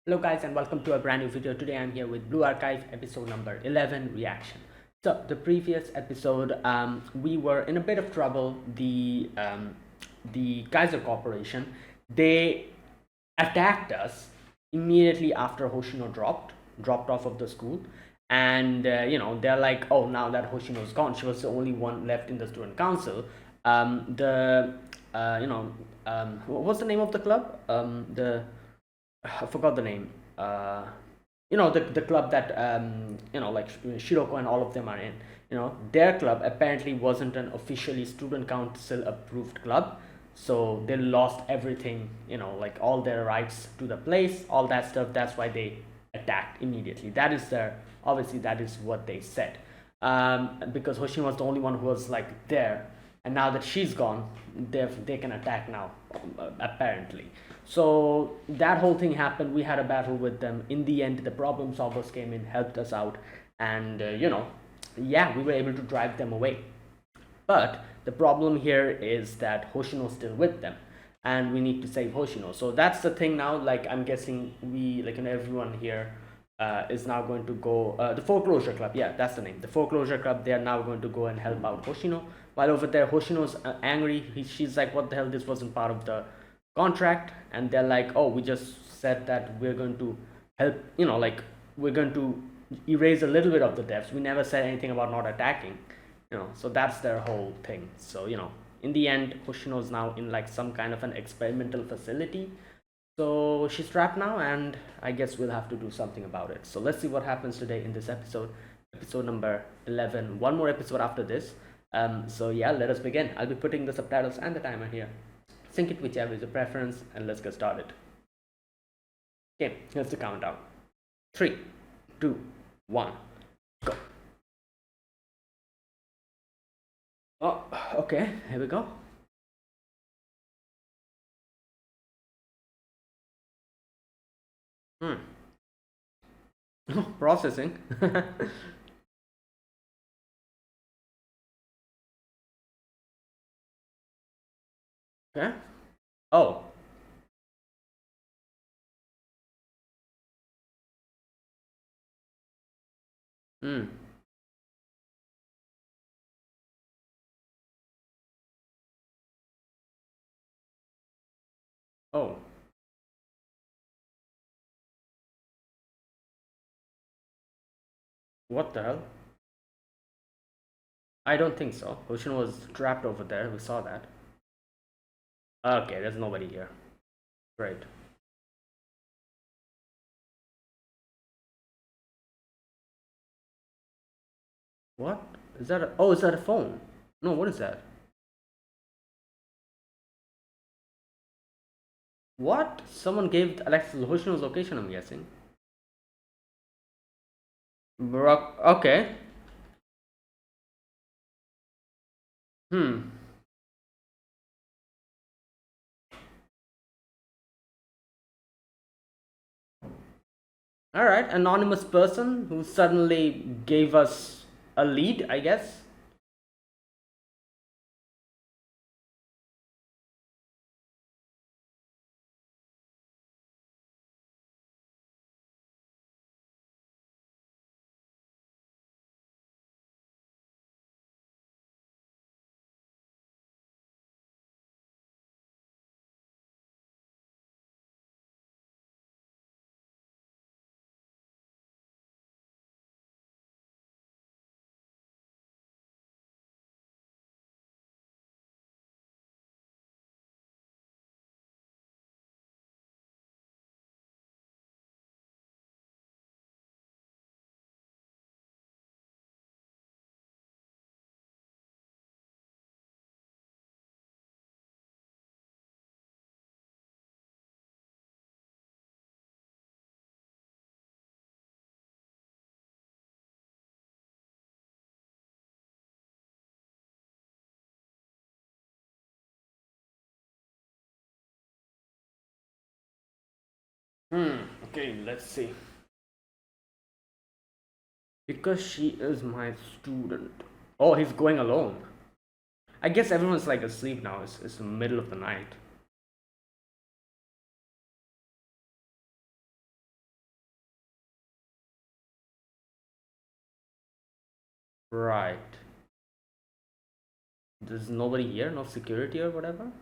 Hello guys and welcome to a brand new video. Today I'm here with Blue Archive episode number 11 reaction. So the previous episode we were in a bit of trouble. The Kaiser Corporation, they attacked us immediately after Hoshino dropped off of the school, and they're like, oh, now that Hoshino's gone, she was the only one left in the student council. The what's the name of the club? The I forgot the name. The club that like Shiroko and all of them are in. Their club apparently wasn't an officially student council approved club, so they lost everything. Like all their rights to the place, all that stuff. That's why they attacked immediately. That is their obviously that is what they said. Because Hoshin was the only one who was like there, and now that she's gone, they can attack now, apparently. So that whole thing happened. We had a battle with them. In the end, the problem solvers came in, helped us out, and yeah, we were able to drive them away. But the problem here is that Hoshino's still with them, and we need to save Hoshino. So that's the thing now. Like I'm guessing we like everyone here is now going to go. The Foreclosure Club, yeah, that's the name. The Foreclosure Club. They are now going to go and help out Hoshino. While over there, Hoshino's angry. She's like, "What the hell? This wasn't part of the contract." And they're like, "Oh, we just said that we're going to help. Like we're going to erase a little bit of the deaths. We never said anything about not attacking." So that's their whole thing. So in the end, Hoshino is now in like some kind of an experimental facility. So she's trapped now, and I guess we'll have to do something about it. So let's see what happens today in this episode number 11. One more episode after this. So yeah, let us begin. I'll be putting the subtitles and the timer here. Sync it whichever is your preference, and let's get started. Okay, here's the countdown. 3, 2, 1, go. Oh, okay, here we go. Hmm. Processing. Okay. Oh. Hmm. Oh. What the hell? I don't think so. Ocean was trapped over there. We saw that. Okay, there's nobody here. Great. What? Is that a... Oh, is that a phone? No, what is that? What? Someone gave Alexis Hoshino's location, I'm guessing. Brock... Okay. Hmm. Alright, anonymous person who suddenly gave us a lead, I guess. Okay, let's see. Because she is my student. Oh, he's going alone. I guess everyone's like asleep now. It's the middle of the night. Right. There's nobody here, no security or whatever.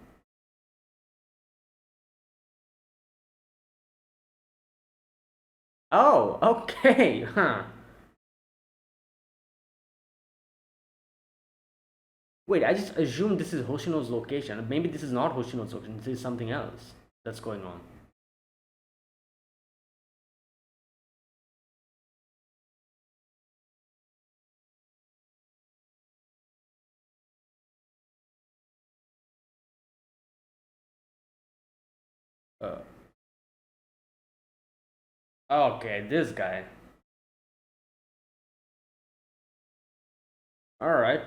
Oh, okay. Huh. Wait, I just assumed this is Hoshino's location. Maybe this is not Hoshino's location. This is something else that's going on. Uh, okay, this guy. All right.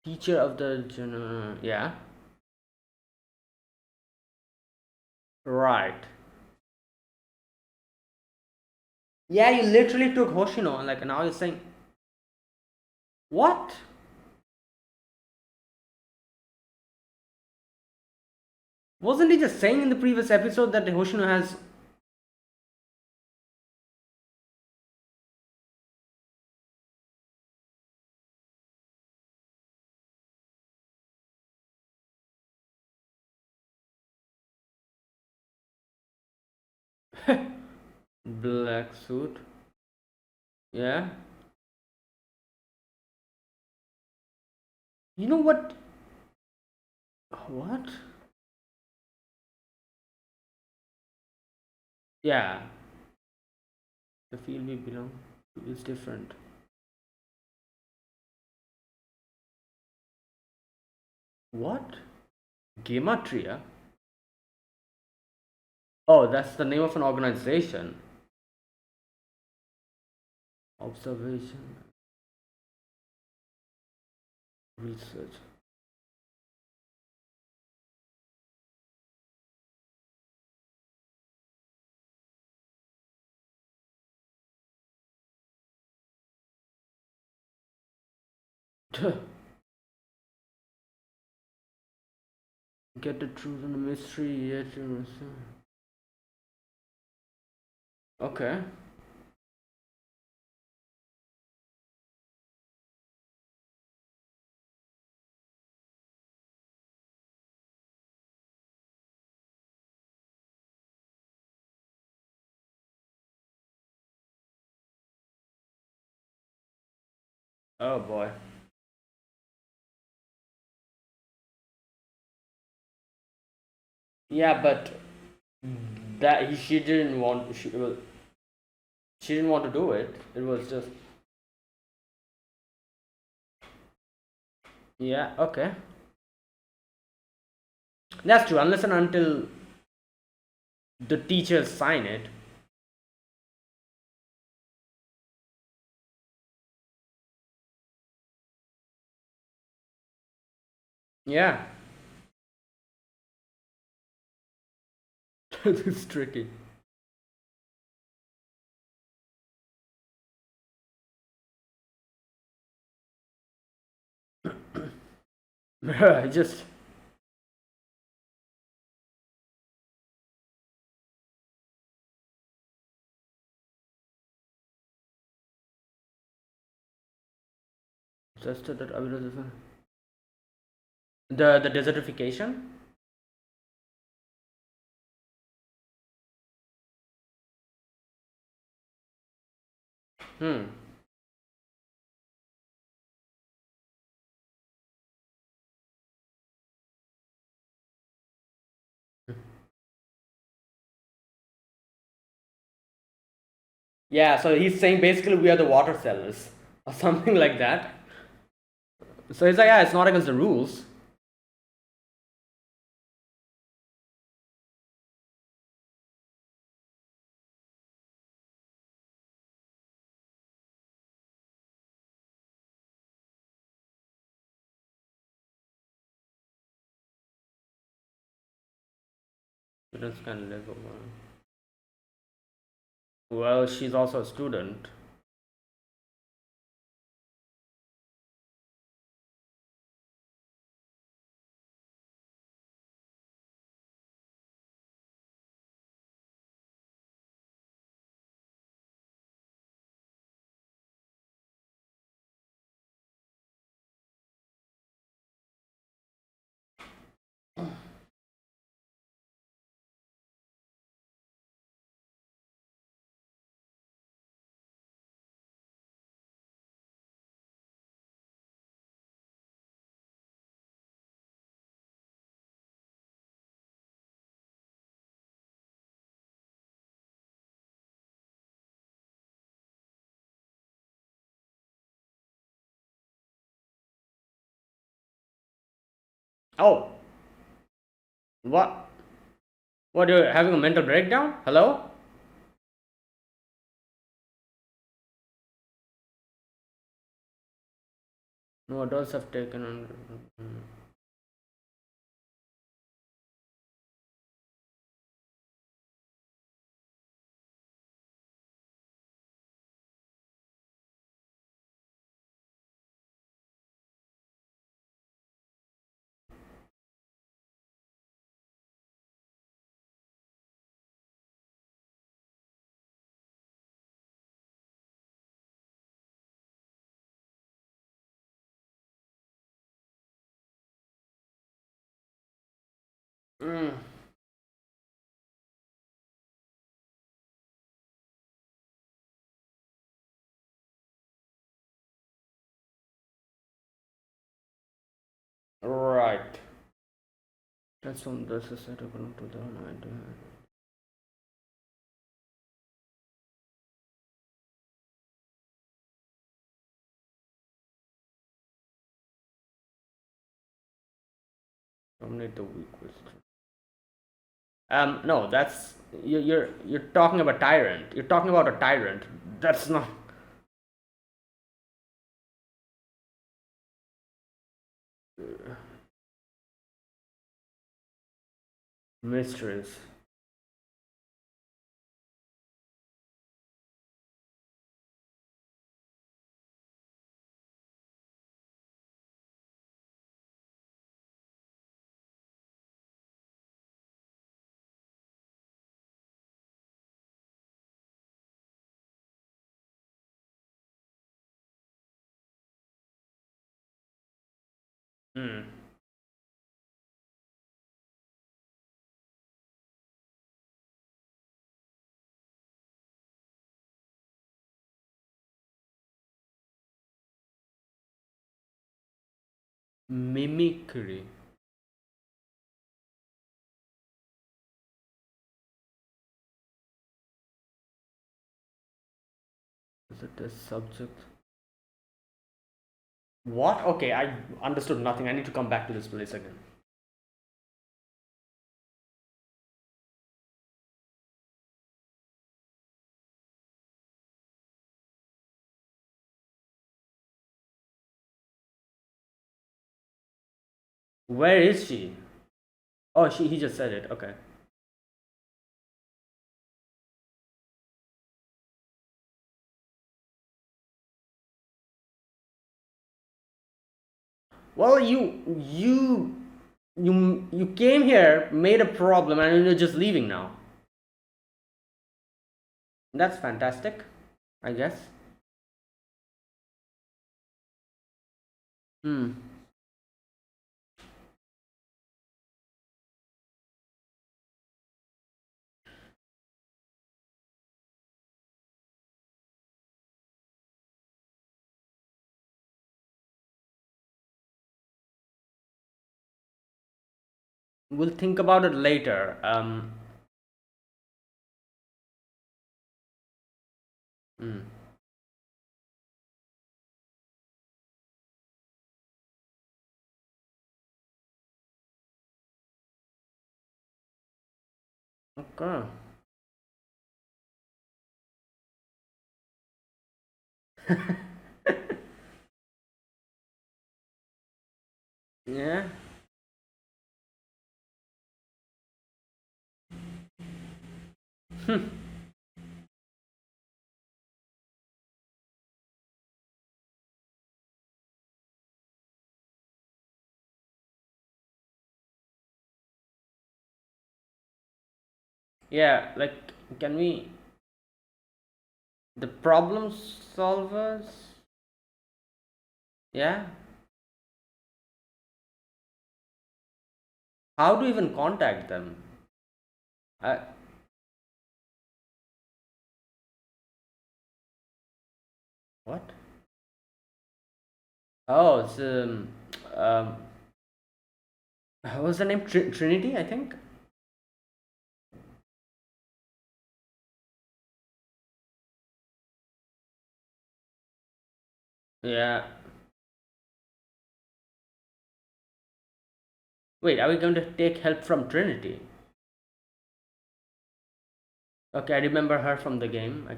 Teacher of the yeah. Right. Yeah, you literally took Hoshino, and like now you're saying what? Wasn't he just saying in the previous episode that Hoshino has black suit? Yeah. You know what? What? Yeah. The field we belong to is different. What? Gematria? Oh, that's the name of an organization. Observation, research. Get the truth and the mystery yet. Okay. Oh boy. Yeah, but that she didn't want. She didn't want to do it. It was just yeah. Okay. That's true. Unless and until the teachers sign it. Yeah. It's tricky. Just that the desertification. Hmm. Yeah. So he's saying basically we are the water sellers or something like that. So he's like, yeah, it's not against the rules. Students can live over. Well, she's also a student. Oh, what? What, you're having a mental breakdown? Hello? No, adults have taken on. Mm, right. That's on this is set according to the idea. Dominate the weak wisdom. No, that's you're talking about tyrant. You're talking about a tyrant. That's not mysteries. Hmm. Mimicry. Is it a subject? What? Okay, I understood nothing. I need to come back to this place again. Where is she? Oh, he just said it. Okay. Well, you came here, made a problem, and you're just leaving now. That's fantastic, I guess. Hmm. We'll think about it later. Hmm. Okay. Yeah. Yeah. Like, can we the problem solvers? Yeah. How to even contact them? I, what? Oh, it's um, what was the name? Trinity, I think. Yeah. Wait, are we going to take help from Trinity? Okay, I remember her from the game.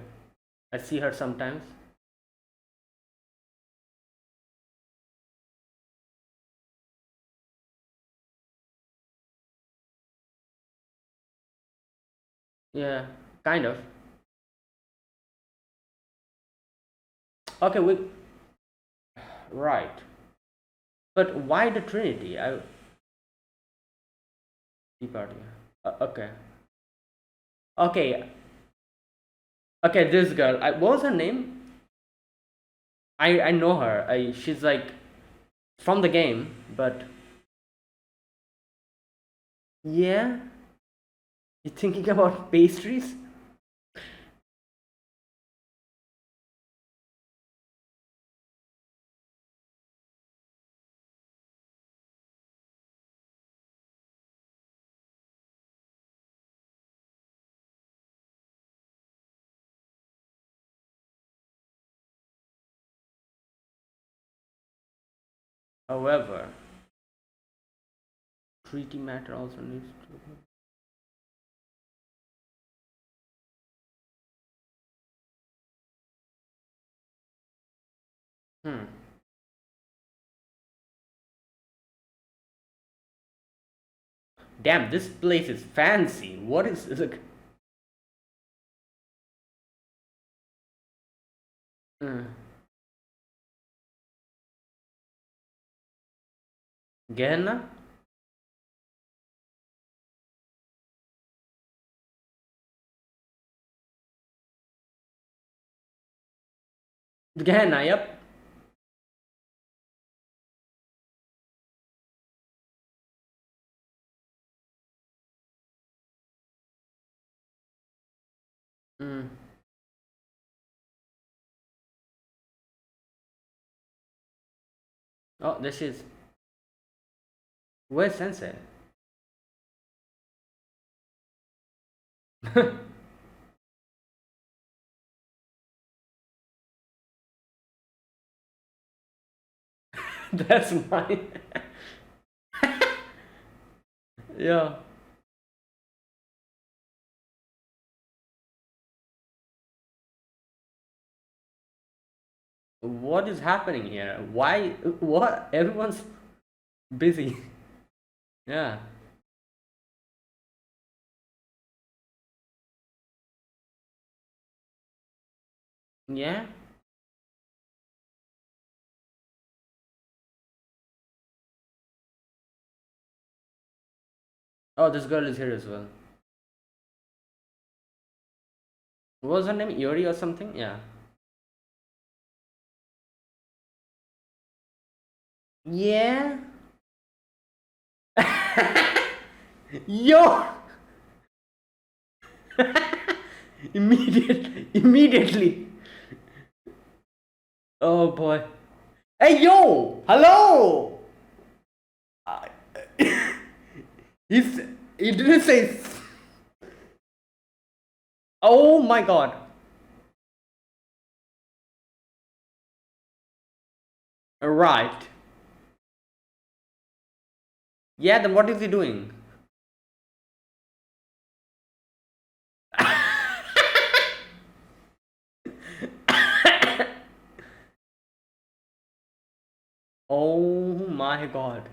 I see her sometimes. Yeah, kind of. Okay, we right. But why the Trinity? I Tea Party. Okay. Okay. Okay, this girl. What was her name? I know her. She's like from the game, but yeah. You thinking about pastries? However, treaty matter also needs to. Hmm. Damn, this place is fancy. What is it? Uh, Gehenna? Gehenna, yep. Mm. Oh, this is. Where's Sensei? That's mine. Yeah. What is happening here? Why? What? Everyone's busy. Yeah. Yeah. Oh, this girl is here as well. What was her name? Yuri or something? Yeah. Yeah. Yo! Immediately. Oh boy. Hey yo! Hello! Uh, he's he didn't say. Oh my god. Right. Yeah. Then what is he doing? Oh my god.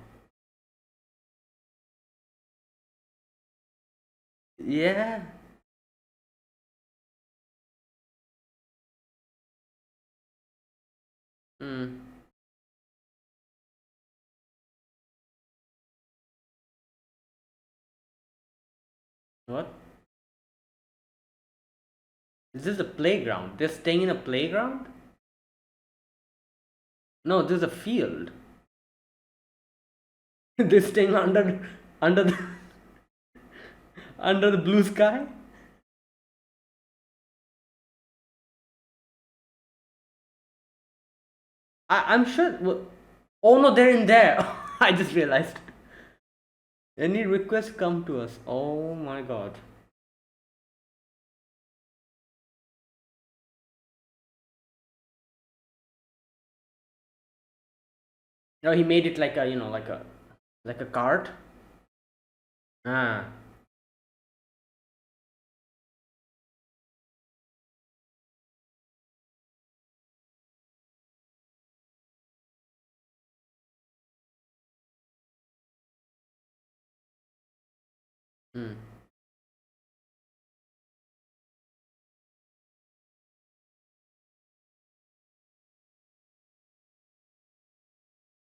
Yeah. Hmm. What? Is this a playground? They're staying in a playground? No, this is a field. They're staying under the under the blue sky. I'm sure. Oh no, they're in there. I just realized. Any requests come to us? Oh my god. No, he made it like a like a cart. Ah. Hmm.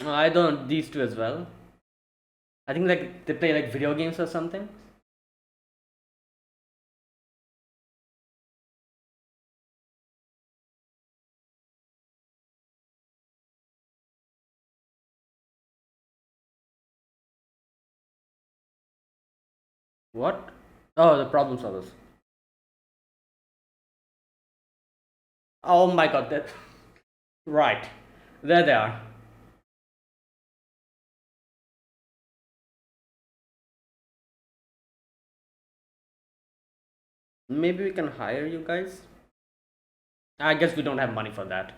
I don't these two as well. I think like they play like video games or something. What? Oh, the problem solvers. Oh my god, that right. There they are. Maybe we can hire you guys. I guess we don't have money for that.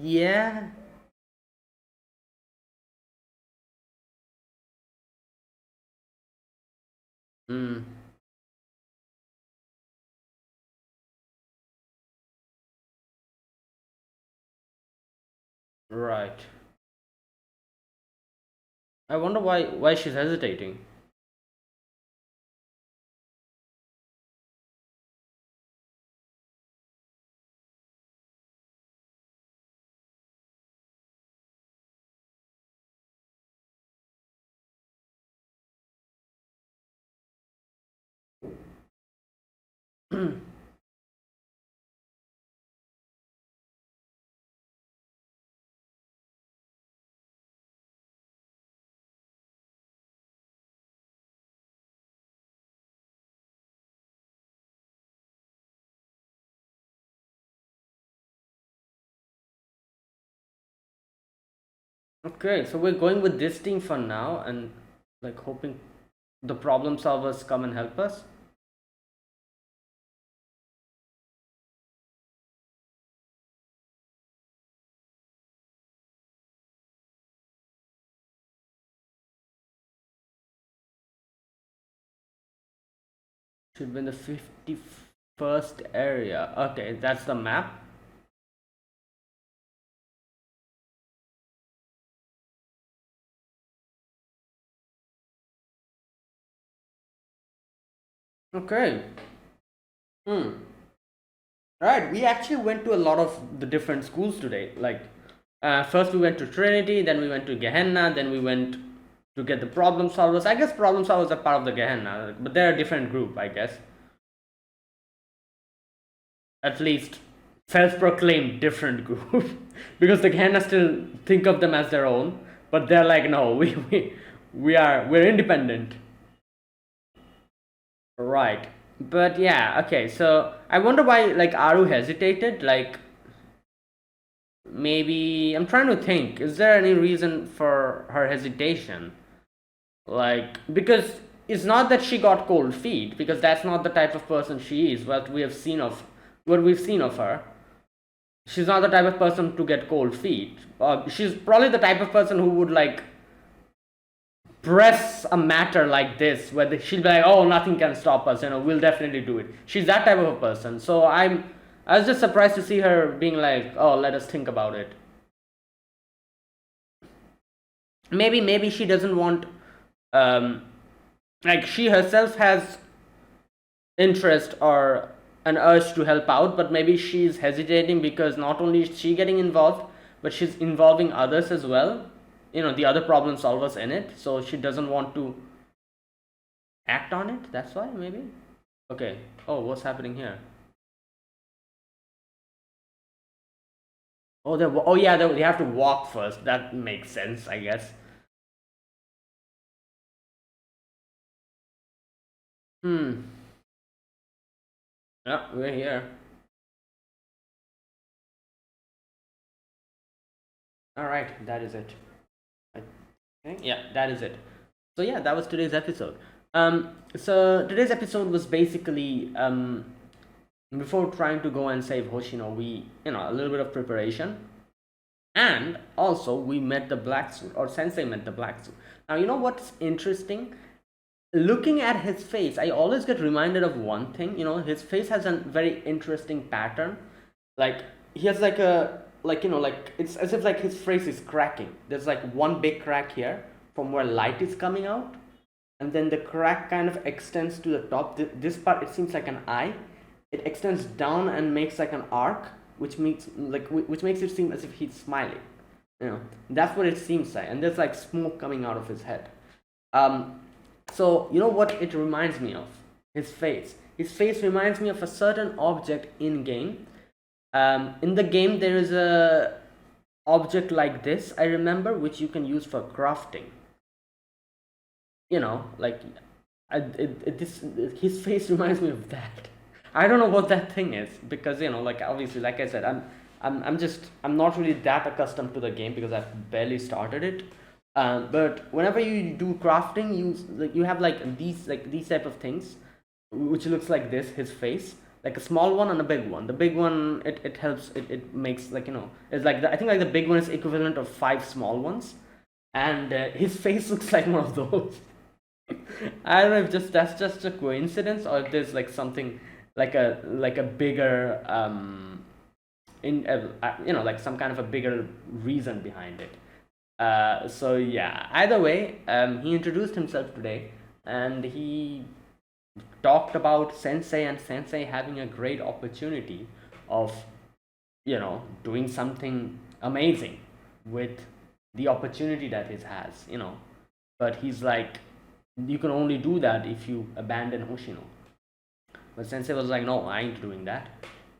Yeah. Mm, right. I wonder why she's hesitating. Okay, so we're going with this team for now and like hoping the problem solvers come and help us. Should be in the 51st area. Okay, that's the map. Okay. Hmm. Right, we actually went to a lot of the different schools today. Like, first we went to Trinity, then we went to Gehenna, then we went to get the problem solvers. I guess problem solvers are part of the Gehenna, but they're a different group, I guess. At least self-proclaimed different group, because the Gehenna still think of them as their own, but they're like, no, we're independent. Right. But yeah, okay. So I wonder why like Aru hesitated. Like maybe I'm trying to think. Is there any reason for her hesitation? Like because it's not that she got cold feet because that's not the type of person she is. What we've seen of her. She's not the type of person to get cold feet. She's probably the type of person who would like press a matter like this where she'll be like, oh, nothing can stop us, we'll definitely do it. She's that type of a person. So I was just surprised to see her being like, oh, let us think about it. Maybe she doesn't want, um like she herself has interest or an urge to help out, but maybe she's hesitating because not only is she getting involved, but she's involving others as well, the other problem solvers in it, so she doesn't want to act on it. That's why, maybe. Okay. Oh, what's happening here? Oh, oh yeah, they have to walk first. That makes sense, I guess. Hmm. Yeah, we're here. All right, that is it. I think, yeah, that is it. So yeah, that was today's episode. So today's episode was basically before trying to go and save Hoshino, we a little bit of preparation, and also we met the black suit, or Sensei met the black suit. Now you know what's interesting? Looking at his face, I always get reminded of one thing. His face has a very interesting pattern. Like he has like a like it's as if like his face is cracking. There's like one big crack here from where light is coming out, and then the crack kind of extends to the top. This part, it seems like an eye. It extends down and makes like an arc, which makes it seem as if he's smiling. That's what it seems like. And there's like smoke coming out of his head. So you know what it reminds me of? His face. His face reminds me of a certain object in game. In the game, there is a object like this, I remember, which you can use for crafting. Like his face reminds me of that. I don't know what that thing is, because like obviously, like I said, I'm not really that accustomed to the game because I've barely started it. But whenever you do crafting, you have like these type of things, which looks like this. His face, like a small one and a big one. The big one, it helps. It makes like it's like I think like the big one is equivalent of 5 small ones, and his face looks like one of those. I don't know if that's just a coincidence, or if there's like something like a bigger in like some kind of a bigger reason behind it. So yeah, either way, he introduced himself today, and he talked about Sensei and Sensei having a great opportunity of doing something amazing with the opportunity that he has. But he's like, you can only do that if you abandon Hoshino. But Sensei was like, no, I ain't doing that.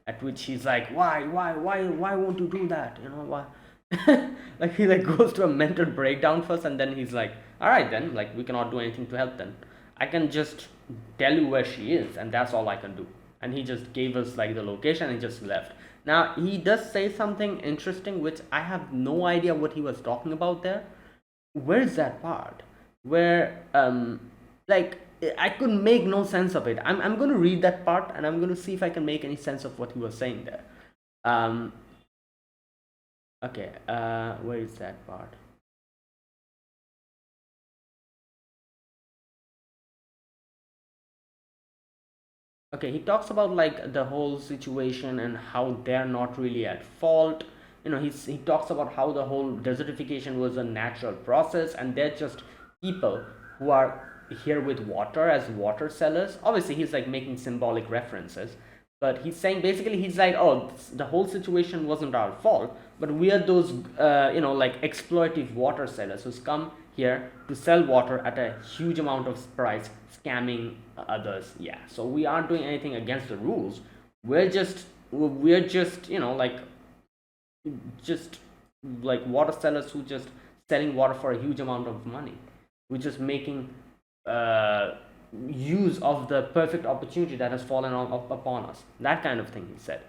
At which he's like, why won't you do that? Why? Like he like goes to a mental breakdown first, and then he's like, all right then, like we cannot do anything to help then. I can just tell you where she is, and that's all I can do. And he just gave us like the location and just left. Now he does say something interesting, which I have no idea what he was talking about there. Where's that part where like I could make no sense of it. I'm going to read that part, and I'm going to see if I can make any sense of what he was saying there. um okay, where is that part? Okay, he talks about like the whole situation and how they're not really at fault. He talks about how the whole desertification was a natural process, and they're just people who are here with water as water sellers. Obviously he's like making symbolic references, but he's saying basically, he's like, oh, the whole situation wasn't our fault, but we are those like exploitative water sellers who's come here to sell water at a huge amount of price, scamming others. Yeah, so we aren't doing anything against the rules. We're just just like water sellers who just selling water for a huge amount of money. We're just making uh, use of the perfect opportunity that has fallen upon us. That kind of thing, he said.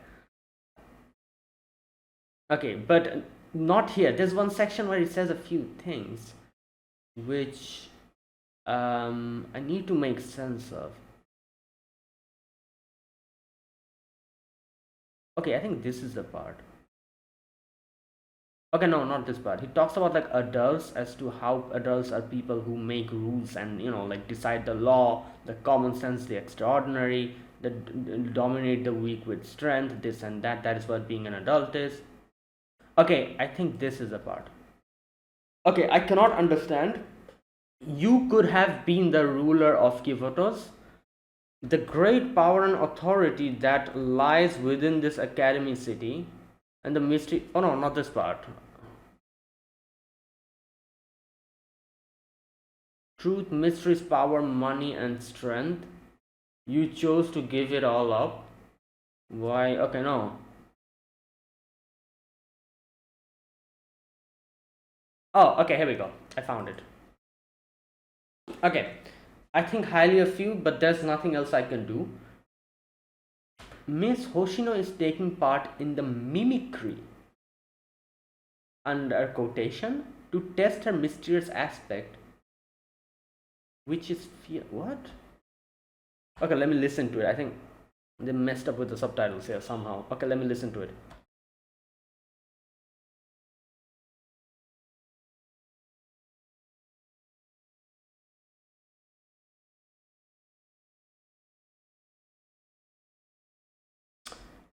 Okay, but not here. There's one section where he says a few things which I need to make sense of. Okay, I think this is the part. Okay, no, not this part. He talks about like adults, as to how adults are people who make rules and like decide the law, the common sense, the extraordinary, that dominate the weak with strength, this and that. That is what being an adult is. Okay, I think this is the part. Okay, I cannot understand. You could have been the ruler of Kivotos. The great power and authority that lies within this academy city, and the mystery. Oh no, not this part. Truth, mysteries, power, money, and strength. You chose to give it all up. Why? Okay, no. Oh, okay, here we go. I found it. Okay, I think highly of you, but there's nothing else I can do. Miss Hoshino is taking part in the mimicry. under quotation, to test her mysterious aspect, which is fear. What? Okay, let me listen to it. I think they messed up with the subtitles here somehow. Okay, let me listen to it.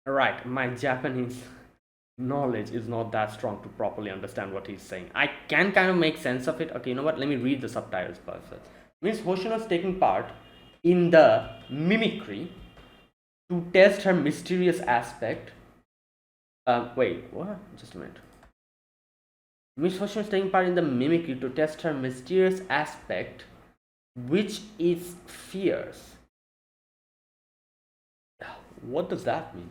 Right, my Japanese knowledge is not that strong to properly understand what he's saying. I can kind of make sense of it. Okay, you know what? Let me read the subtitles first. Miss Hoshino is taking part in the mimicry to test her mysterious aspect. Wait, what? Just a minute. Miss Hoshino is taking part in the mimicry to test her mysterious aspect, which is fierce. What does that mean?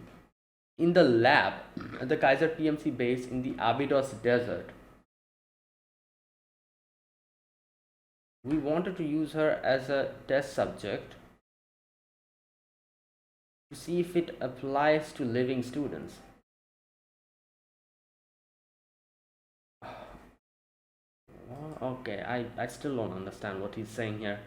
In the lab at the Kaiser PMC base in the Abydos desert, we wanted to use her as a test subject to see if it applies to living students. Okay, I still don't understand what he's saying here.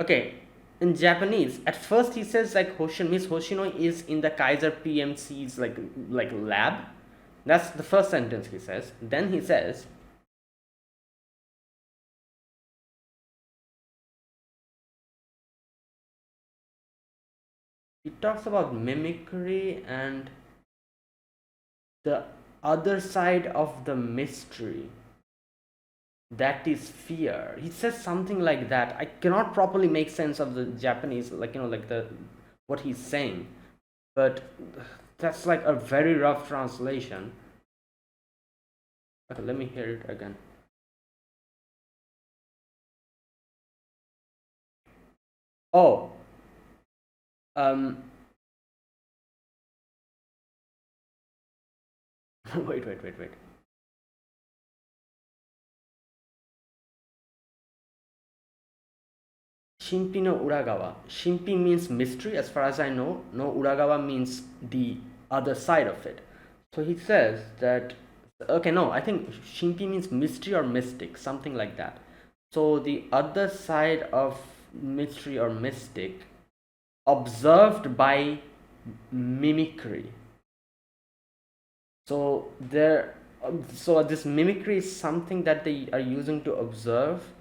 Okay, in Japanese, at first he says like Miss Hoshino is in the Kaiser PMC's like lab. That's the first sentence he says. Then he says, he talks about mimicry and the other side of the mystery, that is fear. He says something like that. I cannot properly make sense of the Japanese, like the what he's saying, but that's like a very rough translation. Okay, let me hear it again. Oh, wait. Shimpi no Uragawa. Shimpi means mystery, as far as I know. No, Uragawa means the other side of it. So he says that, okay, no, I think Shimpi means mystery or mystic, something like that. So the other side of mystery or mystic, observed by mimicry. So this mimicry is something that they are using to observe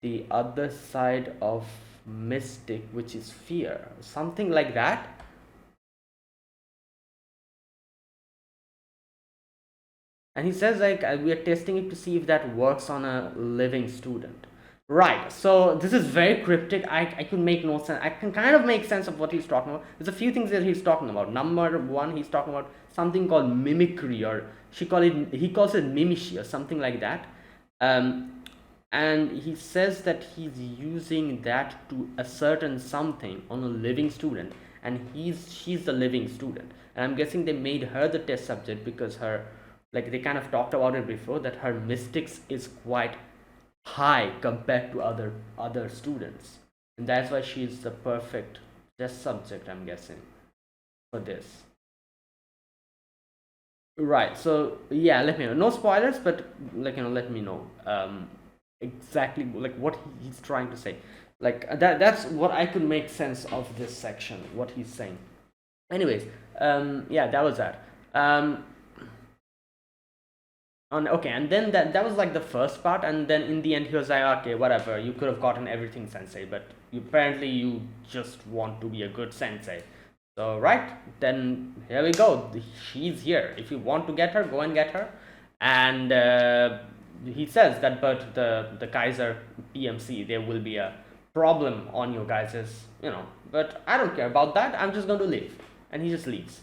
the other side of mystic, which is fear, something like that. And he says like we are testing it to see if that works on a living student. Right, so this is very cryptic. I could make no sense. I can kind of make sense of what he's talking about. There's a few things that he's talking about. Number one, he's talking about something called mimicry, or he calls it mimishi or something like that. And he says that he's using that to ascertain something on a living student, and she's the living student. And I'm guessing they made her the test subject because her, like they kind of talked about it before, that her mystics is quite high compared to other students, and that's why she's the perfect test subject, I'm guessing, for this. Right, so yeah, let me know. No spoilers, but let me know exactly like what he's trying to say. Like that's what I could make sense of this section, what he's saying. Anyways, yeah, that was that. Okay, and then that was like the first part, and then in the end he was like, okay, whatever, you could have gotten everything, sensei, but apparently you just want to be a good sensei. So right, then here we go. She's here. If you want to get her, go and get her. And he says that, but the Kaiser PMC, there will be a problem on you guys', but I don't care about that. I'm just going to leave. And he just leaves.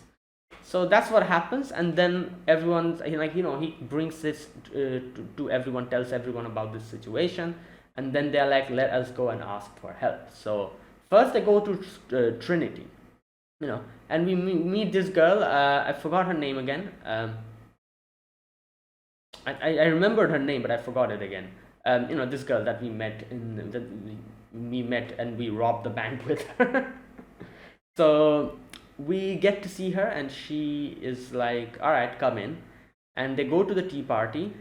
So that's what happens, and then everyone's he brings this to everyone, tells everyone about this situation, and then they're like, let us go and ask for help. So first they go to Trinity, and we meet this girl. I forgot her name again. I remembered her name, but I forgot it again. This girl that we met we met and we robbed the bank with her. So we get to see her, and she is like, all right, come in. And they go to the tea party.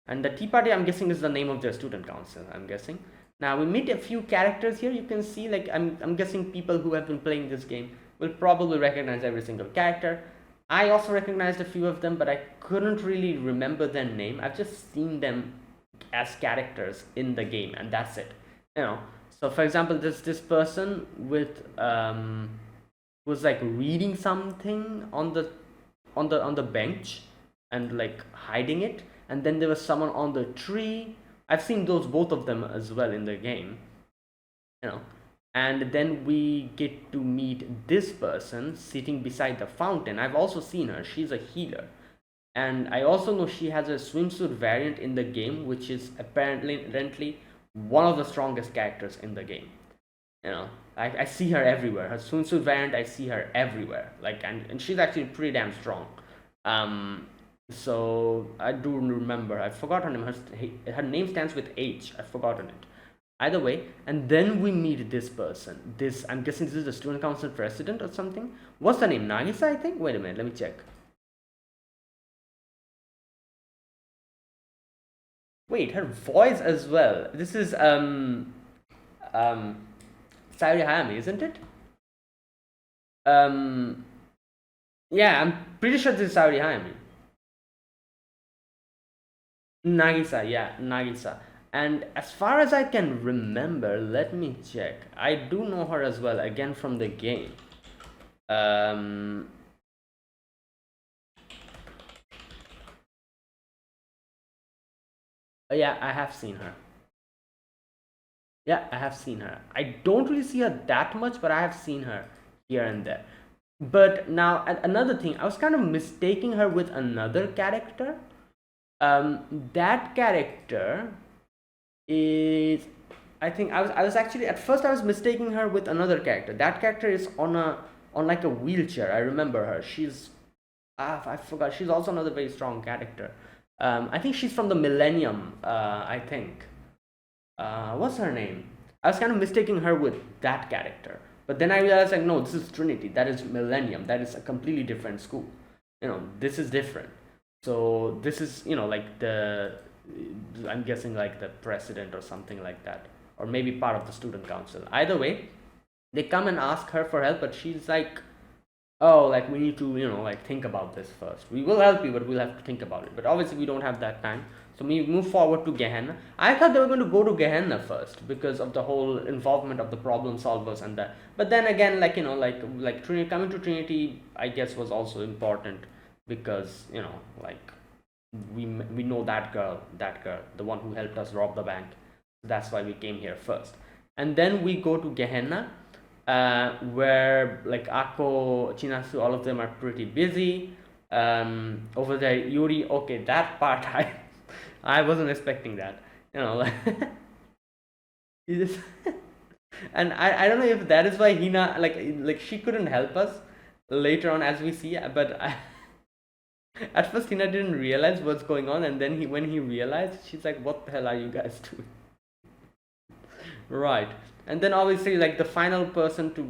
And the tea party, I'm guessing, is the name of their student council, I'm guessing. Now we meet a few characters here. You can see, like, I'm guessing people who have been playing this game will probably recognize every single character. I also recognized a few of them, but I couldn't really remember their name. I've just seen them as characters in the game, and that's it. You know. So for example, there's this person with was like reading something on the bench and like hiding it, and then there was someone on the tree. I've seen those both of them as well in the game, you know. And then we get to meet this person sitting beside the fountain. I've also seen her. She's a healer, and I also know she has a swimsuit variant in the game, which is apparently one of the strongest characters in the game. You know, I see her everywhere. Her swimsuit variant, I see her everywhere. Like, and she's actually pretty damn strong. So I do remember. I forgot her name. Her name stands with H. I've forgotten it. Either way, and then we meet this person. This, I'm guessing this is the student council president or something. What's the name? Nagisa, I think. Wait a minute. Let me check. Wait, her voice as well. This is Sayuri Hayami, isn't it? Yeah, I'm pretty sure this is Sayuri Hayami. Nagisa, yeah, Nagisa. And as far as I can remember, let me check. I do know her as well, again from the game. Yeah, I have seen her. Yeah, I have seen her. I don't really see her that much, but I have seen her here and there. But now, another thing, I was kind of mistaking her with another character. That character is, I think I was actually, at first I was mistaking her with another character. That character is on like a wheelchair. I remember her. She's, I forgot. She's also another very strong character. I think she's from the Millennium. I think. What's her name? I was kind of mistaking her with that character, but then I realized, like, no, this is Trinity. That is Millennium. That is a completely different school. You know, this is different. So this is, you know, like I'm guessing like the president or something like that, or maybe part of the student council. Either way, they come and ask her for help, but she's like, oh, like, we need to, you know, like, think about this first. We will help you, but we'll have to think about it. But obviously we don't have that time. So we move forward to Gehenna. I thought they were going to go to Gehenna first because of the whole involvement of the problem solvers and that. But then again, like, you know, like Trinity, coming to Trinity, I guess, was also important because, you know, like, we know that girl, the one who helped us rob the bank. That's why we came here first. And then we go to Gehenna, where like Ako, Chinasu, all of them are pretty busy. Over there, Yuri. Okay, that part I wasn't expecting that. You know, like you just and I don't know if that is why Hina, like she couldn't help us later on, as we see. But at first Hina didn't realize what's going on, and then when he realized, she's like, "What the hell are you guys doing?" Right. And then obviously, like, the final person to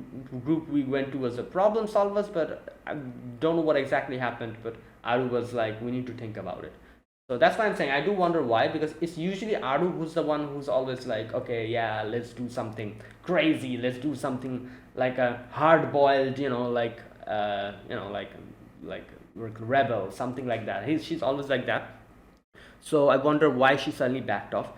group we went to was the problem solvers, but I don't know what exactly happened. But Aru was like, we need to think about it. So that's why I'm saying I do wonder why, because it's usually Aru who's the one who's always like, okay, yeah, let's do something crazy, let's do something like a hard boiled, you know, like like rebel, something like that. She's always like that. So I wonder why she suddenly backed off.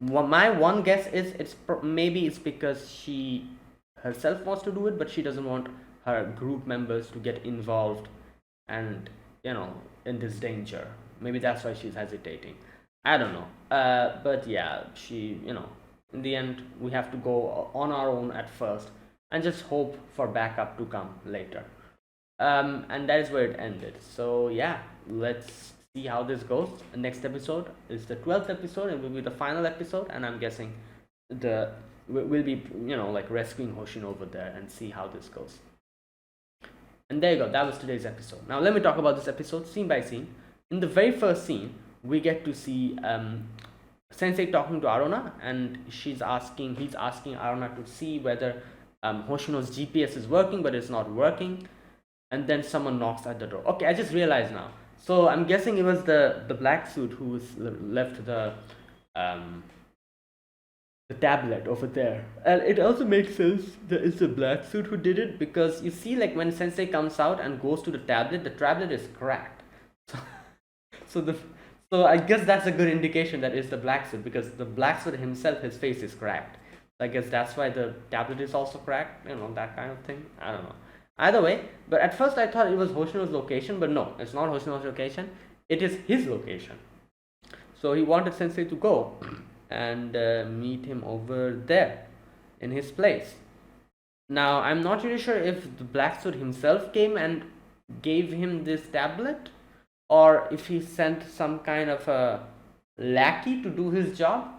My one guess is maybe it's because she herself wants to do it, but she doesn't want her group members to get involved and, you know, in this danger. Maybe that's why she's hesitating. I don't know. But yeah, she, you know, in the end, we have to go on our own at first and just hope for backup to come later. And that is where it ended. So yeah, let's see how this goes. The next episode is the 12th episode and will be the final episode, and I'm guessing we'll be, you know, like, rescuing Hoshin over there and see how this goes. And there you go, that was today's episode. Now let me talk about this episode scene by scene. In the very first scene, we get to see Sensei talking to Aruna, and he's asking Aruna to see whether Hoshino's GPS is working, but it's not working. And then someone knocks at the door. Okay, I just realized now. So I'm guessing it was the black suit who left um, the tablet over there. And it also makes sense that it's the black suit who did it, because you see, like, when Sensei comes out and goes to the tablet is cracked. So, so the so I guess that's a good indication that it's the black suit, because the black suit himself, his face is cracked. I guess that's why the tablet is also cracked, that kind of thing. I don't know. Either way, but at first I thought it was Hoshino's location, but no, it's not Hoshino's location. It is his location. So he wanted Sensei to go and meet him over there in his place. Now, I'm not really sure if the black suit himself came and gave him this tablet, or if he sent some kind of a lackey to do his job.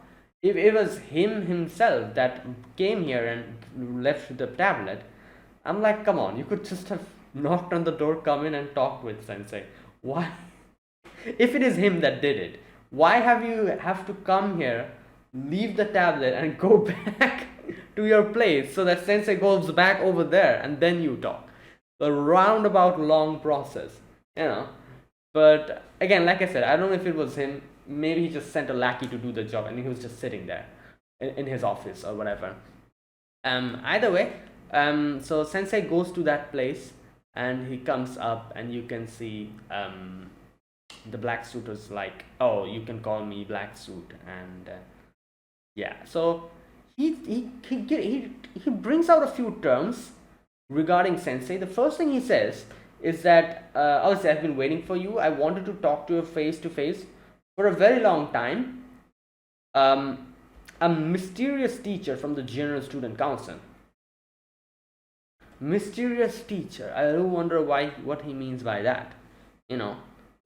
If it was him himself that came here and left the tablet, I'm like, come on, you could just have knocked on the door, come in and talked with Sensei. Why? If it is him that did it, why have to come here, leave the tablet and go back to your place so that Sensei goes back over there and then you talk? The roundabout long process, But again, like I said, I don't know if it was him. Maybe he just sent a lackey to do the job and he was just sitting there in his office or whatever. Either way, so Sensei goes to that place and he comes up, and you can see the black suit is like, oh, you can call me black suit. And yeah, so he brings out a few terms regarding Sensei. The first thing he says is that obviously I've been waiting for you. I wanted to talk to you face to face for a very long time. A mysterious teacher from the General Student Council. Mysterious teacher. I do wonder what he means by that.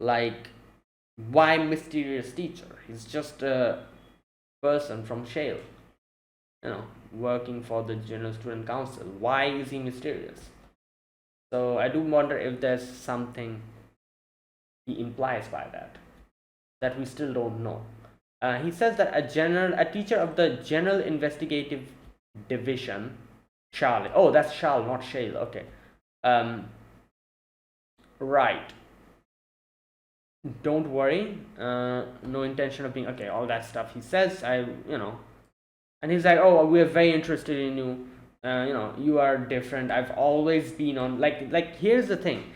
Like, why mysterious teacher? He's just a person from Shale, working for the General Student Council. Why is he mysterious? So I do wonder if there's something he implies by that we still don't know. He says that a teacher of the General Investigative Division, Charlie. Oh, that's Charles, not Shale. Okay. Right. Don't worry. No intention of being okay. All that stuff he says. And he's like, oh, we're very interested in you. You are different. I've always been on like. Here's the thing.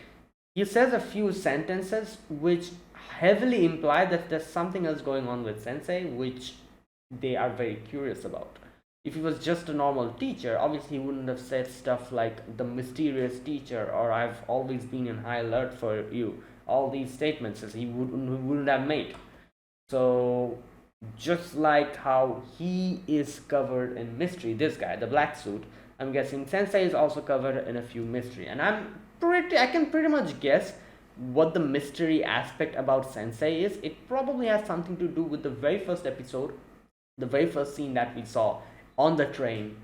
He says a few sentences which heavily imply that there's something else going on with Sensei, which they are very curious about. If he was just a normal teacher, obviously he wouldn't have said stuff like the mysterious teacher, or I've always been in high alert for you. All these statements he wouldn't have made. So just like how he is covered in mystery, this guy, the black suit, I'm guessing Sensei is also covered in a few mystery. And I can pretty much guess what the mystery aspect about Sensei is. It probably has something to do with the very first episode, the very first scene that we saw on the train,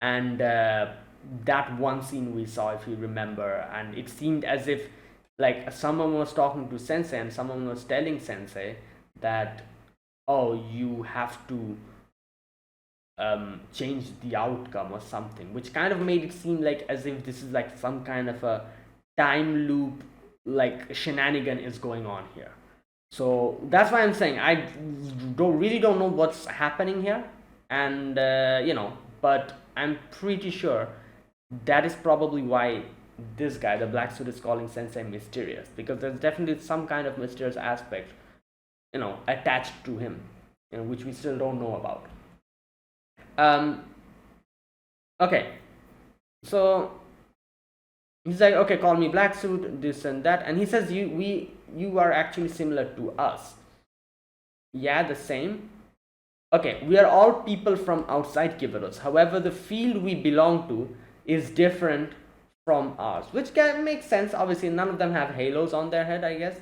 and that one scene we saw, if you remember, and it seemed as if like someone was talking to Sensei and someone was telling Sensei that, oh, you have to change the outcome or something, which kind of made it seem like as if this is like some kind of a time loop, like shenanigan is going on here. So that's why I'm saying I really don't know what's happening here, and but I'm pretty sure that is probably why this guy, the black suit, is calling Sensei mysterious, because there's definitely some kind of mysterious aspect attached to him, which we still don't know about. Okay, so he's like, okay, call me black suit, this and that, and he says you are actually similar to us. Yeah, the same. Okay, we are all people from outside Kivaros. However, the field we belong to is different from ours, which can make sense. Obviously, none of them have halos on their head, I guess.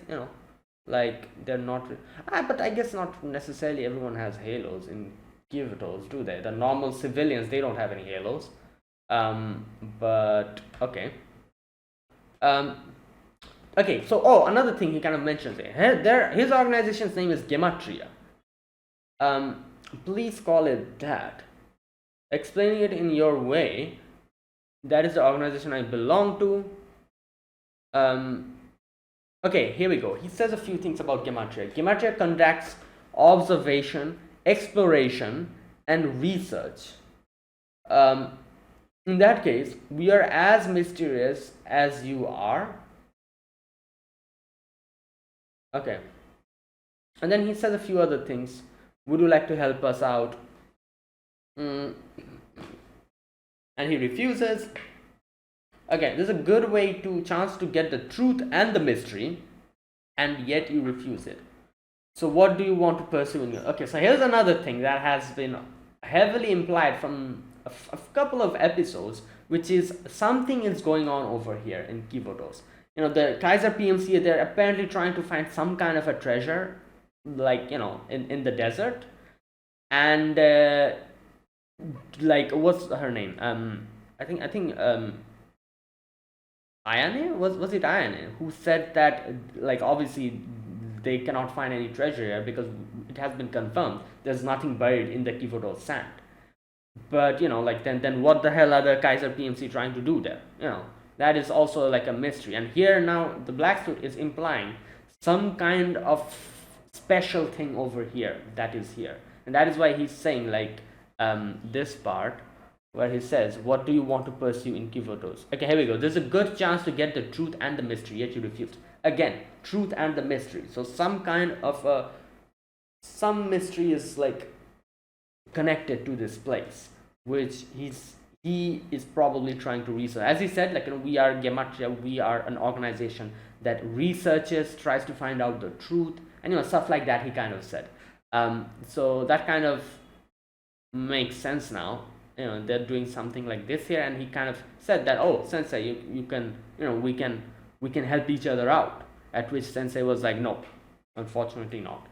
Like they're not. But I guess not necessarily everyone has halos in Kivaros, do they? The normal civilians, they don't have any halos. But okay. Okay, so another thing he kind of mentions here. His organization's name is Gematria. um, please call it that. Explaining it in your way, that is the organization I belong to. Um, okay, here we go. He says a few things about Gematria. Gematria conducts observation, exploration, and research. Um, in that case, we are as mysterious as you are. Okay. And then he says a few other things. Would you like to help us out? And he refuses. Okay, this is a good way to chance to get the truth and the mystery, and yet you refuse it. So what do you want to pursue in your... Okay, so here's another thing that has been heavily implied from a couple of episodes, which is something is going on over here in Kivodos. You know, the Kaiser PMC, they're apparently trying to find some kind of a treasure, like, you know, in the desert. And like, what's her name? I think Ayane, was it Ayane who said that, like, obviously they cannot find any treasure here because it has been confirmed there's nothing buried in the Kivodos sand. But you know, like, then what the hell are the Kaiser PMC trying to do there? You know, that is also like a mystery. And here now the Black Suit is implying some kind of special thing over here that is here, and that is why he's saying, like, this part where he says, what do you want to pursue in Kivodos? Okay, here we go. There's a good chance to get the truth and the mystery, yet you refused. Again, truth and the mystery. So some kind of some mystery is like connected to this place, which he is probably trying to research. As he said, like, you know, we are Gematria, we are an organization that researches, tries to find out the truth, and you know, stuff like that, he kind of said. So that kind of makes sense now. You know, they're doing something like this here, and he kind of said that, oh, Sensei, you can, you know, we can help each other out. At which Sensei was like, nope, unfortunately not.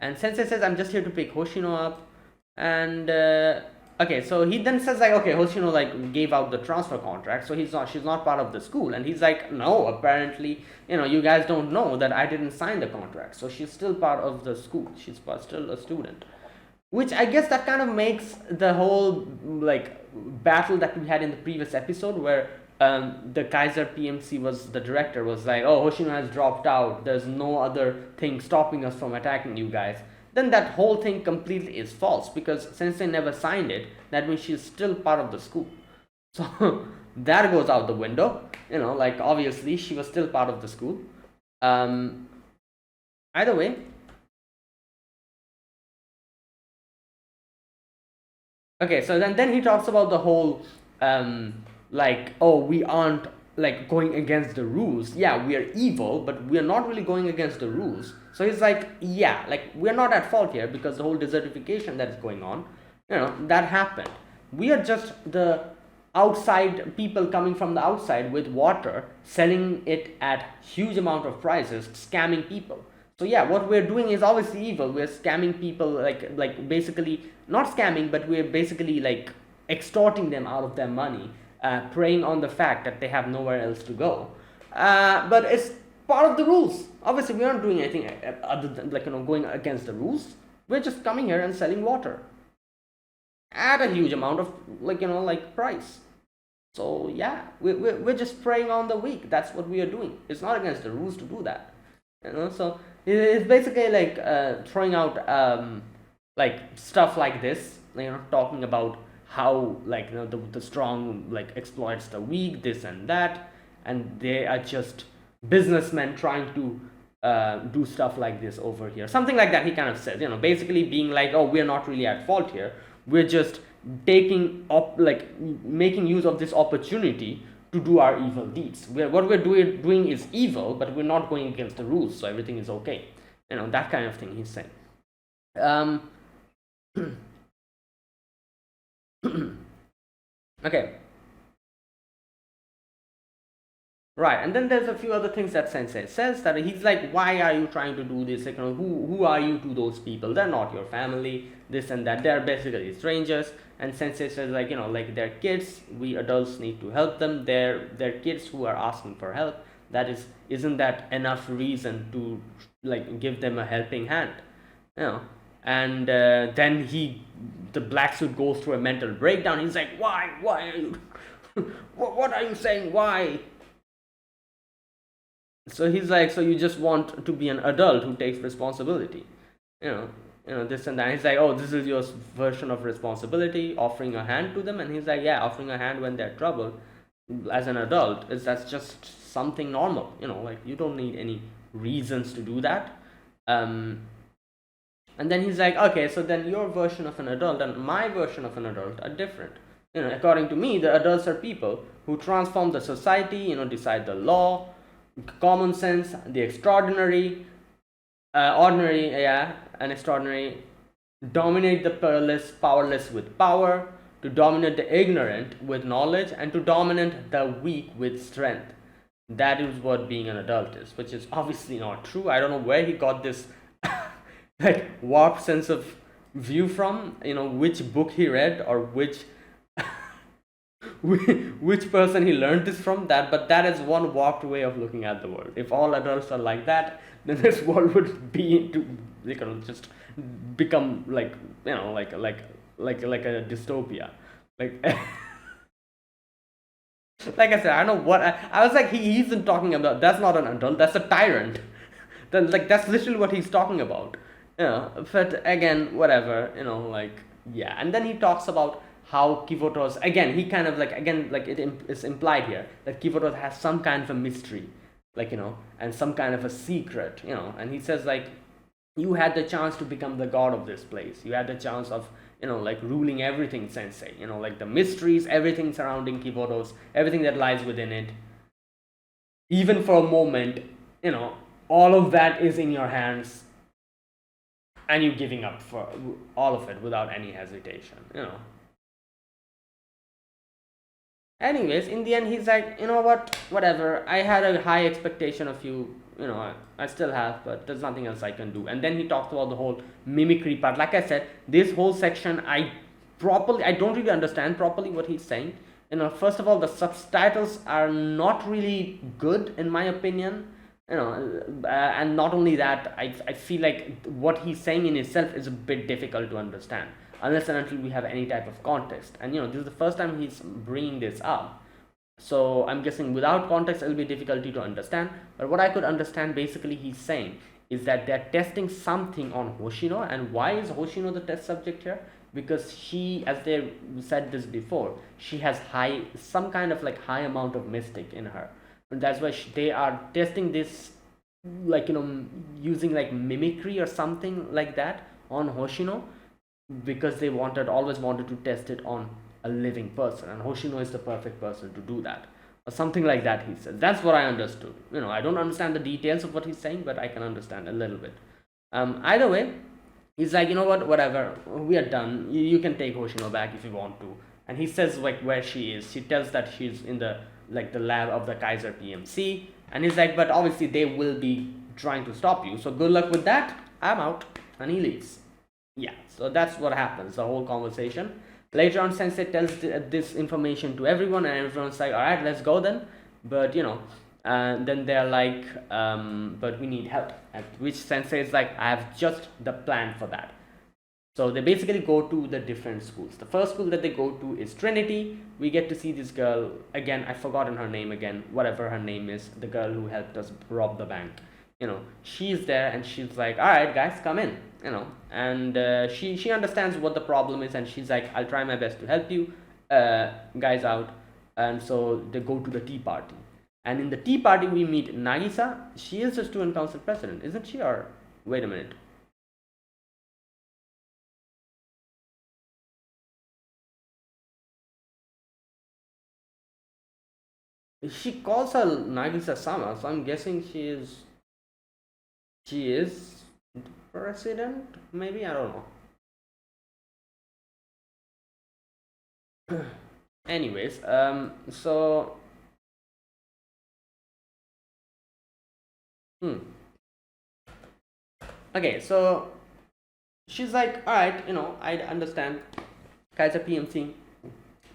And Sensei says, I'm just here to pick Hoshino up. And okay, so he then says, like, okay, Hoshino like gave out the transfer contract, so she's not part of the school. And he's like, no, apparently, you know, you guys don't know that I didn't sign the contract, so she's still part of the school, she's still a student. Which I guess that kind of makes the whole like battle that we had in the previous episode, where the Kaiser PMC was the director was like, oh, Hoshino has dropped out, there's no other thing stopping us from attacking you guys. Then that whole thing completely is false, because Sensei never signed it. That means she's still part of the school. So that goes out the window. You know, like, obviously she was still part of the school. Either way, okay, so then he talks about the whole like, oh, we aren't like going against the rules. Yeah, we are evil, but we are not really going against the rules. So he's like, yeah, like, we're not at fault here, because the whole desertification that is going on, you know, that happened. We are just the outside people coming from the outside with water, selling it at huge amount of prices, scamming people. So yeah, what we're doing is obviously evil. We're scamming people, like basically not scamming, but we're basically like extorting them out of their money, preying on the fact that they have nowhere else to go. But it's part of the rules. Obviously, we aren't doing anything other than, like, you know, going against the rules. We're just coming here and selling water at a huge amount of, like, you know, like, price. So yeah, we're just preying on the weak. That's what we are doing. It's not against the rules to do that, you know. So it's basically like throwing out like stuff like this, you know, talking about how, like, you know, the strong like exploits the weak, this and that, and they are just businessmen trying to do stuff like this over here, something like that. He kind of says, you know, basically being like, oh, we're not really at fault here, we're just taking up, like, making use of this opportunity to do our evil deeds. What we're doing is evil, but we're not going against the rules, so everything is okay, you know, that kind of thing he's saying. Okay, right, and then there's a few other things that Sensei says, that he's like, why are you trying to do this, like, you know, who are you to those people? They're not your family, this and that, they're basically strangers. And Sensei says, like, you know, like, they're kids, we adults need to help them, they're kids who are asking for help. Isn't that enough reason to, like, give them a helping hand, you know? And then the black suit goes through a mental breakdown. He's like, why are you what are you saying, why? So he's like, so you just want to be an adult who takes responsibility, you know, this and that. He's like, oh, this is your version of responsibility, offering a hand to them. And he's like, yeah, offering a hand when they're trouble as an adult is that's just something normal, like you don't need any reasons to do that. um and then he's like, okay, so then your version of an adult and my version of an adult are different. According to me, the adults are people who transform the society, decide the law, common sense, the extraordinary, ordinary, yeah, and extraordinary, dominate the powerless with power, to dominate the ignorant with knowledge, and to dominate the weak with strength. That is what being an adult is, which is obviously not true. I don't know where he got this like warped sense of view from, which book he read or which which person he learned this from, but that is one warped way of looking at the world. If all adults are like that, then this world would be to just become like like a dystopia, like like I said, I don't know what I was like, he isn't talking about, that's not an adult, that's a tyrant. Then like that's literally what he's talking about. But again, whatever, like, yeah. And then he talks about how Kivotos, again, he kind of like, again, like it's implied here that Kivotos has some kind of a mystery, like, and some kind of a secret, and he says like, you had the chance to become the god of this place, you had the chance of, like ruling everything, sensei, like the mysteries, everything surrounding Kivotos, everything that lies within it, even for a moment, all of that is in your hands, and you giving up for all of it without any hesitation. Anyways, in the end, he's like, what, whatever, I had a high expectation of you, I still have, but there's nothing else I can do. And then he talks about the whole mimicry part. Like I said, this whole section, I don't really understand properly what he's saying. First of all, the subtitles are not really good in my opinion. And not only that, I feel like what he's saying in itself is a bit difficult to understand unless and until we have any type of context. And this is the first time he's bringing this up, so I'm guessing without context it'll be difficulty to understand. But what I could understand, basically he's saying is that they're testing something on Hoshino. And why is Hoshino the test subject here? Because she, as they said this before, she has some kind of like high amount of mystic in her, and that's why they are testing this, like, using like mimicry or something like that on Hoshino, because they always wanted to test it on a living person, and Hoshino is the perfect person to do that, or something like that, he said. That's what I understood. I don't understand the details of what he's saying, but I can understand a little bit. Either way, he's like, what, whatever, we are done, you can take Hoshino back if you want to. And he says like where she is. She tells that she's in the lab of the Kaiser PMC, and he's like, but obviously they will be trying to stop you, so good luck with that, I'm out. And he leaves. Yeah, so that's what happens, the whole conversation. Later on, Sensei tells this information to everyone, and everyone's like, all right, let's go then. But then they're like, but we need help. At which Sensei is like, I have just the plan for that. So they basically go to the different schools. The first school that they go to is Trinity. We get to see this girl again. I've forgotten her name again, whatever her name is, the girl who helped us rob the bank. She's there, and she's like, all right guys, come in. And she understands what the problem is, and she's like, I'll try my best to help you guys out. And so they go to the tea party, and in the tea party we meet Nagisa. She is the student council president, isn't she? Or wait a minute, she calls her Nagisa Sama, so I'm guessing she is president, maybe, I don't know. Anyways, so okay, so she's like, all right, I understand Kaiser PMC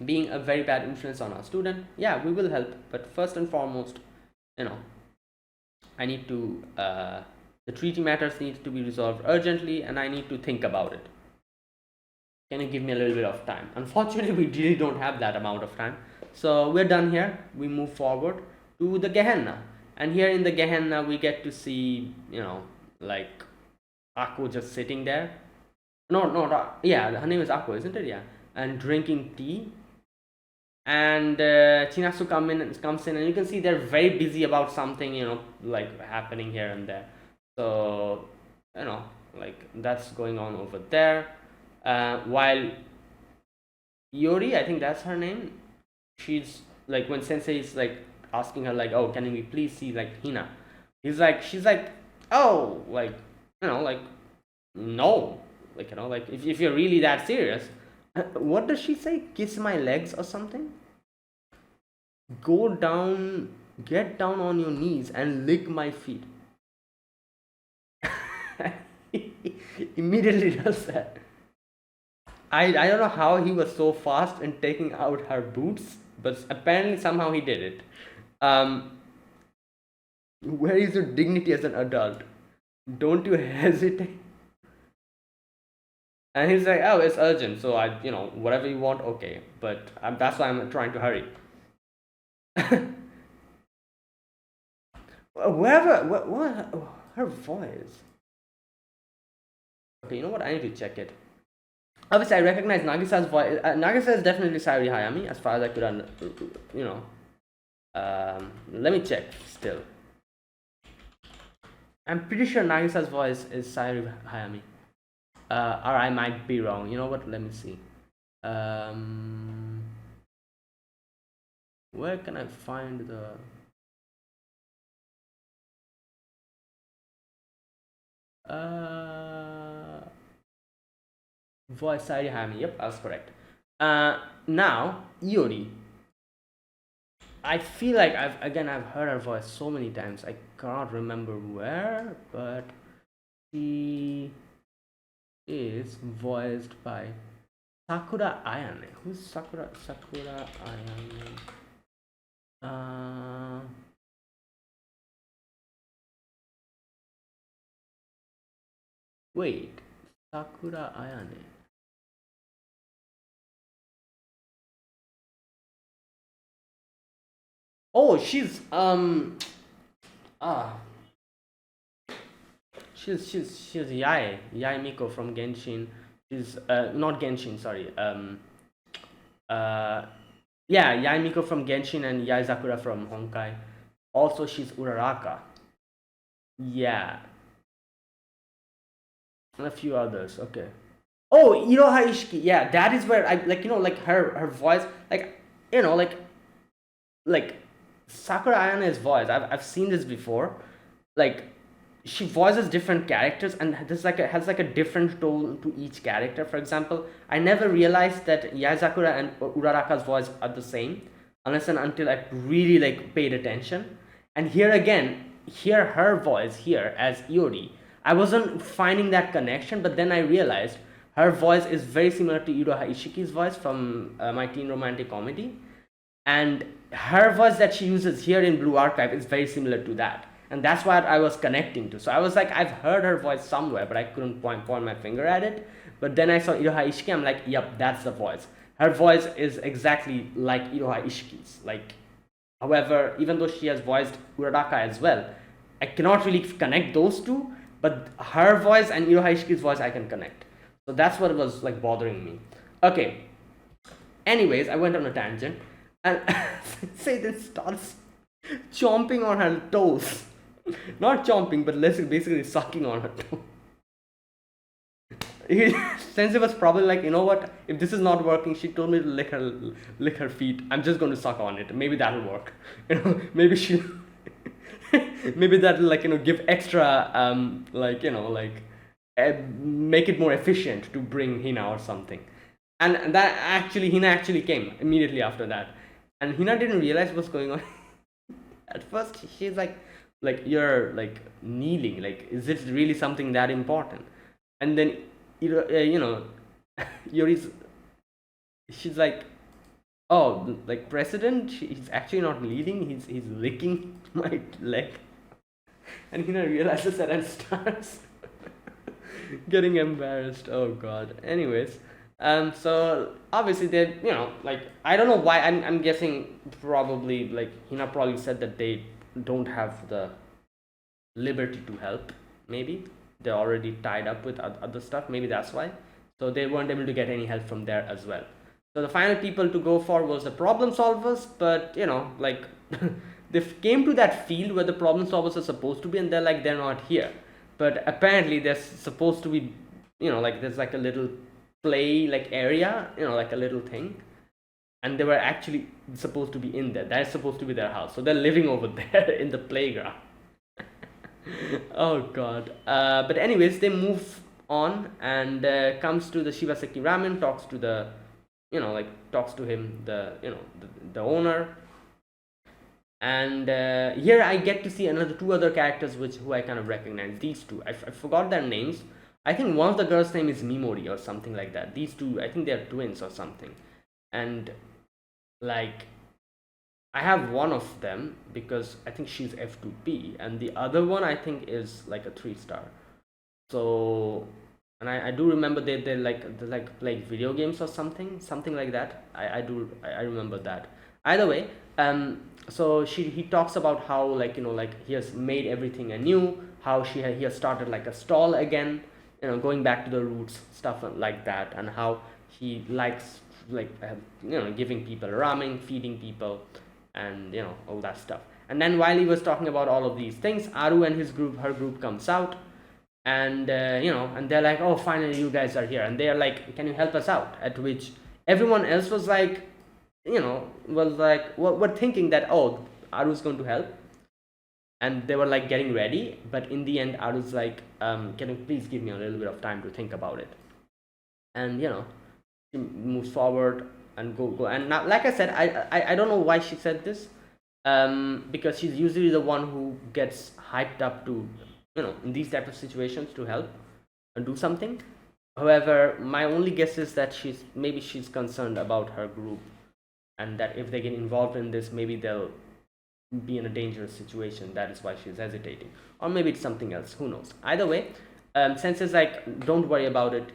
being a very bad influence on our student. Yeah, we will help, but first and foremost, I need to The treaty matters need to be resolved urgently, and I need to think about it. Can you give me a little bit of time? Unfortunately, we really don't have that amount of time. So we're done here. We move forward to the Gehenna. And here in the Gehenna, we get to see, like Akko just sitting there. No, yeah, her name is Akko, isn't it? Yeah. And drinking tea. And Chinasu comes in, and you can see they're very busy about something, like happening here and there. So, like that's going on over there. While Iori, I think that's her name, she's like, when Sensei is like asking her like, oh, can we please see like Hina? She's like, oh, like, like, no, like, like if you're really that serious, what does she say? Kiss my legs or something? Get down on your knees and lick my feet. Immediately does that. I don't know how he was so fast in taking out her boots, but apparently somehow he did it. Where is your dignity as an adult? Don't you hesitate? And he's like, oh, it's urgent, so whatever you want, okay. But that's why I'm trying to hurry. What her voice? Okay, you know what? I need to check it. Obviously, I recognize Nagisa's voice. Nagisa is definitely Sayuri Hayami, as far as I could, let me check still. I'm pretty sure Nagisa's voice is Sayuri Hayami. Or I might be wrong. You know what? Let me see. Where can I find the... voice Sayuri Hayami. Yep, I was correct. Now, Iori. I feel like I've heard her voice so many times. I cannot remember where, but she is voiced by Sakura Ayane. Who's Sakura Ayane? Wait, Sakura Ayane. Oh, she's she's Yae Miko from Genshin. She's not Genshin, sorry. Yeah, Yae Miko from Genshin and Yae Sakura from Honkai. Also, she's Uraraka. Yeah, and a few others. Okay. Oh, Iroha Ishiki. Yeah, that is where I like, like her voice, like Sakura Ayane's voice. I've seen this before. Like, she voices different characters, and this has like a different tone to each character. For example, I never realized that Yaezakura and Uraraka's voice are the same unless and until I really like paid attention. And here again, hear her voice here as Iori. I wasn't finding that connection, but then I realized her voice is very similar to Iroha Ishiki's voice from My Teen Romantic Comedy, and her voice that she uses here in Blue Archive is very similar to that, and that's what I was connecting to. So I was like, I've heard her voice somewhere, but I couldn't point my finger at it. But then I saw Iroha Ishiki, I'm like, yep, that's the voice. Her voice is exactly like Iroha Ishiki's. Like, however, even though she has voiced Uraraka as well, I cannot really connect those two, but her voice and Iroha Ishiki's voice I can connect. So that's what was like bothering me. Okay. Anyways, I went on a tangent, and Satan starts chomping on her toes. Not chomping, but basically sucking on her toe. Sensei was probably like, you know what? If this is not working, she told me to lick her feet. I'm just going to suck on it. Maybe that'll work. Maybe she, maybe that'll give extra make it more efficient to bring Hina or something. And that actually, Hina actually came immediately after that, and Hina didn't realize what's going on. At first, she's like you're like kneeling. Like, is it really something that important? And then Yuri's, she's like, oh, president, he's actually not kneeling, he's licking my leg. and Hina realizes that and starts getting embarrassed. Oh god. Anyways, so obviously they, like I don't know why. I'm guessing probably like Hina probably said that they don't have the liberty to help. Maybe they're already tied up with other stuff. Maybe that's why. So they weren't able to get any help from there as well. So the final people to go for was the problem solvers, but like they came to that field where the problem solvers are supposed to be, and they're not here. But apparently they're supposed to be, like there's like a little play like area, like a little thing, and they were actually supposed to be in there. That's supposed to be their house. So they're living over there in the playground. Oh god. But anyways, they move on and comes to the Shivaseki Ramen, talks to the, like talks to him, the owner. And here I get to see another two other characters who I kind of recognize. These two, I forgot their names. I think one of the girls' name is Mimori or something like that. These two, I think they're twins or something. And like I have one of them because I think she's F2P, and the other one I think is like a 3-star. So, and I do remember they like play video games or something like that. I remember that. Either way, so he talks about how like he has made everything anew, how he has started like a stall again, going back to the roots, stuff like that, and how he likes like giving people ramen, feeding people, and all that stuff. And then while he was talking about all of these things, Aru and her group comes out, and and they're like, oh, finally you guys are here, and they're like, can you help us out? At which everyone else was like, we're thinking that, oh, Aru's going to help, and they were like getting ready, but in the end Aru's like, can you please give me a little bit of time to think about it? And she moves forward and go. And now, like I said, I don't know why she said this, because she's usually the one who gets hyped up to, in these type of situations, to help and do something. However, my only guess is that she's concerned about her group, and that if they get involved in this, maybe they'll be in a dangerous situation. That is why she's hesitating, or maybe it's something else. Who knows? Either way, Sensei's like, don't worry about it.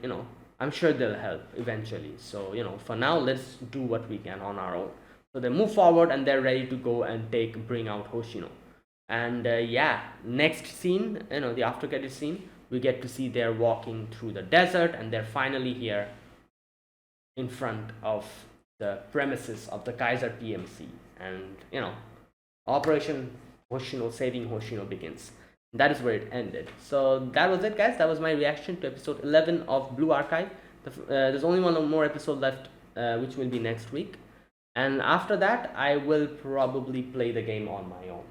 I'm sure they'll help eventually. So for now, let's do what we can on our own. So they move forward and they're ready to go and bring out Hoshino. And next scene, the after credit scene, we get to see they're walking through the desert, and they're finally here in front of the premises of the Kaiser PMC, and Operation Hoshino, saving Hoshino, begins. That is where it ended. So that was it, guys. That was my reaction to episode 11 of Blue Archive. There's only one more episode left, which will be next week, and after that I will probably play the game on my own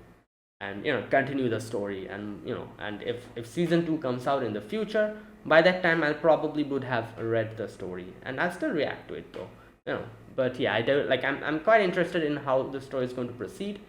and continue the story. And and if season 2 comes out in the future, by that time I'll probably would have read the story, and I'll still react to it though. But yeah, I do, like, I'm quite interested in how the story is going to proceed,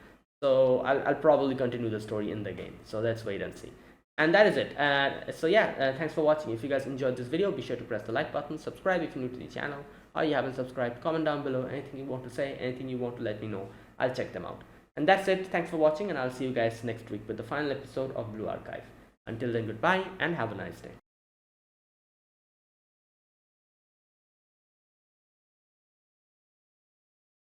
so I'll probably continue the story in the game. So let's wait and see. And that is it. Thanks for watching. If you guys enjoyed this video, be sure to press the like button, subscribe if you're new to the channel, or you haven't subscribed. Comment down below anything you want to say, anything you want to let me know. I'll check them out. And that's it. Thanks for watching, and I'll see you guys next week with the final episode of Blue Archive. Until then, goodbye and have a nice day.